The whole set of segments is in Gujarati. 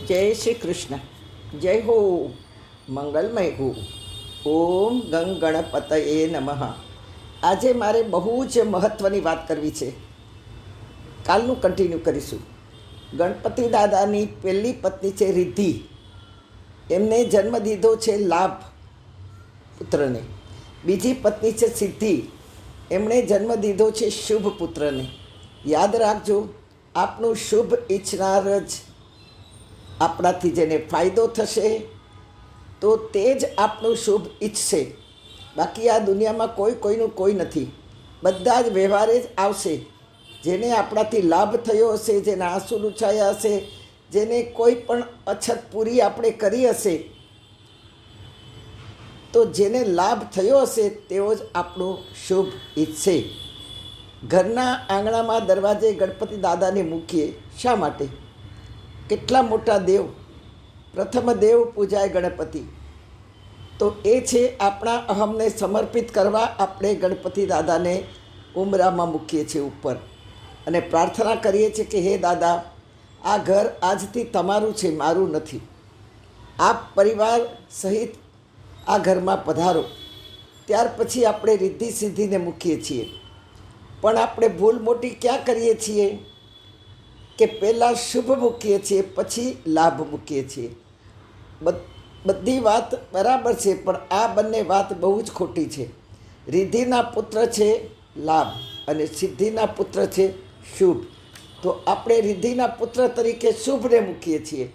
જય શ્રી કૃષ્ણ. જય હો, મંગલમય હો. ઓમ ગંગ ગણપતયે નમઃ. આજે મારે બહુ જ મહત્ત્વની વાત કરવી છે. કાલનું કન્ટિન્યુ કરીશું. ગણપતિ દાદાની પહેલી પત્ની છે રિદ્ધિ. એમને જન્મ દીધો છે લાભ પુત્રને. બીજી પત્ની છે સિદ્ધિ. એમણે જન્મ દીધો છે શુભ પુત્રને. યાદ રાખજો, આપનું શુભ ઈચ્છનાર જ આપણાથી જેને ફાયદો થશે તો તે જ આપણું શુભ ઈચ્છશે. બાકી આ દુનિયામાં કોઈનું કોઈ નથી. બધા જ વ્યવહારે જ આવશે. જેને આપણાથી લાભ થયો હશે, જેના આંસુ લૂછાયા હશે, જેને કોઈ પણ અછત પૂરી આપણે કરી હશે, તો જેને લાભ થયો હશે તેઓ જ આપણું શુભ ઈચ્છશે. ઘરના આંગણામાં દરવાજે ગણપતિ દાદાને મૂકીએ. શા માટે? કેટલા મોટા દેવ! પ્રથમ દેવ પૂજાય ગણપતિ. તો એ છે આપણા અહમને સમર્પિત કરવા આપણે ગણપતિ દાદાને ઉંબરામાં મૂકીએ છીએ ઉપર, અને પ્રાર્થના કરીએ છીએ કે હે દાદા, આ ઘર આજથી તમારું છે, મારું નથી. આપ પરિવાર સહિત આ ઘરમાં પધારો. ત્યાર પછી આપણે રિદ્ધિ સિદ્ધિને મૂકીએ છીએ. પણ આપણે ભૂલ મોટી ક્યાં કરીએ છીએ કે પહેલાં શુભ મૂકીએ છીએ, પછી લાભ મૂકીએ છીએ. બધી વાત બરાબર છે, પણ આ બંને વાત બહુ જ ખોટી છે. રિદ્ધિના પુત્ર છે લાભ અને સિદ્ધિના પુત્ર છે શુભ. તો આપણે રિદ્ધિના પુત્ર તરીકે શુભને મૂકીએ છીએ.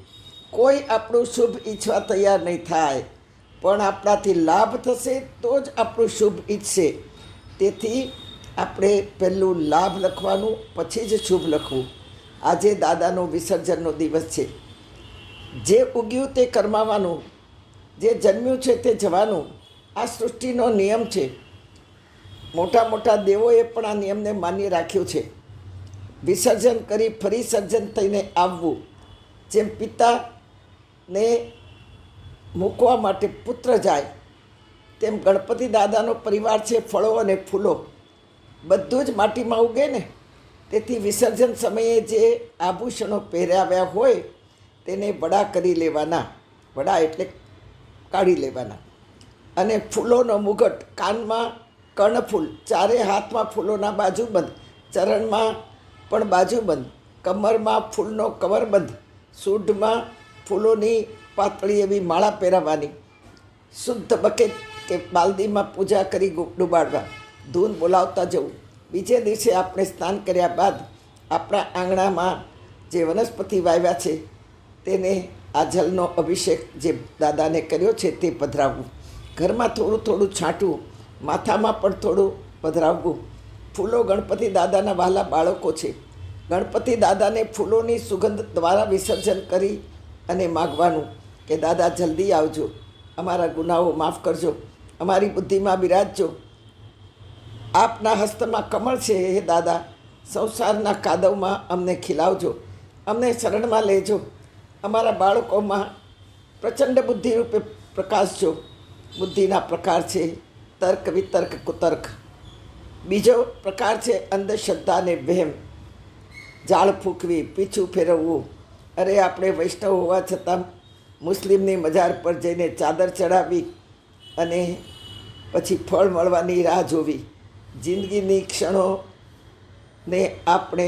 કોઈ આપણું શુભ ઈચ્છવા તૈયાર નહીં થાય, પણ આપણાથી લાભ થશે તો જ આપણું શુભ ઈચ્છશે. તેથી આપણે પહેલું લાભ લખવાનું, પછી જ શુભ લખવું. આજે દાદાનો વિસર્જનનો દિવસ છે. જે ઉગ્યું તે કરમાવાનું, જે જન્મ્યું છે તે જવાનું. આ સૃષ્ટિનો નિયમ છે. મોટા મોટા દેવોએ પણ આ નિયમને માન્ય રાખ્યો છે. વિસર્જન કરી ફરી સર્જન થઈને આવવું. જેમ પિતાને મૂકવા માટે પુત્ર જાય, તેમ ગણપતિ દાદાનો પરિવાર છે ફળો અને ફૂલો. બધું જ માટીમાં ઉગે ને. તેથી વિસર્જન સમયે જે આભૂષણો પહેરાવ્યા હોય તેને વડા કરી લેવાના. વડા એટલે કાઢી લેવાના. અને ફૂલોનો મુગટ, કાનમાં કર્ણફૂલ, ચારે હાથમાં ફૂલોના બાજુબંધ, ચરણમાં પણ બાજુબંધ, કમરમાં ફૂલનો કમરબંધ, સૂંઢમાં ફૂલોની પાતળી એવી માળા પહેરાવવાની. શુદ્ધ બકેટ કે બાલદીમાં પૂજા કરી ડૂબાડવા, ધૂન બોલાવતા જવું. બીજે દિવસે આપણે સ્નાન કર્યા બાદ આપણા આંગણામાં જે વનસ્પતિ વાવ્યા છે તેને આ જલનો અભિષેક જે દાદાને કર્યો છે તે પધરાવવું. ઘરમાં થોડું થોડું છાંટવું, માથામાં પણ થોડું પધરાવવું. ફૂલો ગણપતિ દાદાના વહાલા બાળકો છે. ગણપતિ દાદાને ફૂલોની સુગંધ દ્વારા વિસર્જન કરી અને માગવાનું કે દાદા જલ્દી આવજો, અમારા ગુનાઓ માફ કરજો, અમારી બુદ્ધિમાં બિરાજજો. આપના હસ્તમાં કમળ છે હે દાદા, સંસારના કાદવમાં અમને ખીલાવજો, અમને શરણમાં લેજો. અમારા બાળકોમાં પ્રચંડ બુદ્ધિ રૂપે પ્રકાશજો. બુદ્ધિના પ્રકાર છે તર્ક, વિતર્ક, કુતર્ક. બીજો પ્રકાર છે અંધશ્રદ્ધા અને વહેમ, જાળ ફૂંકવી, પીછું ફેરવવું. અરે આપણે વૈષ્ણવ હોવા છતાં મુસ્લિમની મજાર પર જઈને ચાદર ચડાવી અને પછી ફળ મળવાની રાહ જોવી. જિંદગીની ક્ષણોને આપણે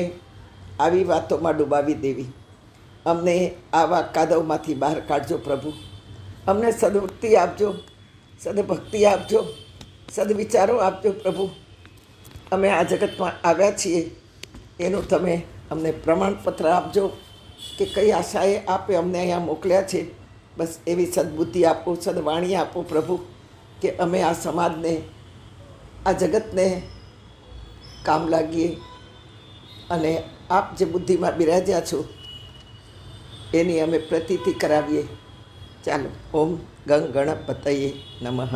આવી વાતોમાં ડૂબાવી દેવી. અમને આવા કાદવમાંથી બહાર કાઢજો પ્રભુ. અમને સદવૃત્તિ આપજો, સદભક્તિ આપજો, સદવિચારો આપજો પ્રભુ. અમે આ જગતમાં આવ્યા છીએ એનું તમે અમને પ્રમાણપત્ર આપજો કે કઈ આશાએ આપે અમને અહીંયા મોકલ્યા છે. બસ એવી સદબુદ્ધિ આપો, સદવાણી આપો પ્રભુ, કે અમે આ સમાજને, આ જગતને કામ લાગીએ અને આપ જે બુદ્ધિમાં બિરાજ્યા છો એની અમે પ્રતીતિ કરાવીએ. ચાલો. ઓમ ગંગ ગણપતયે નમઃ.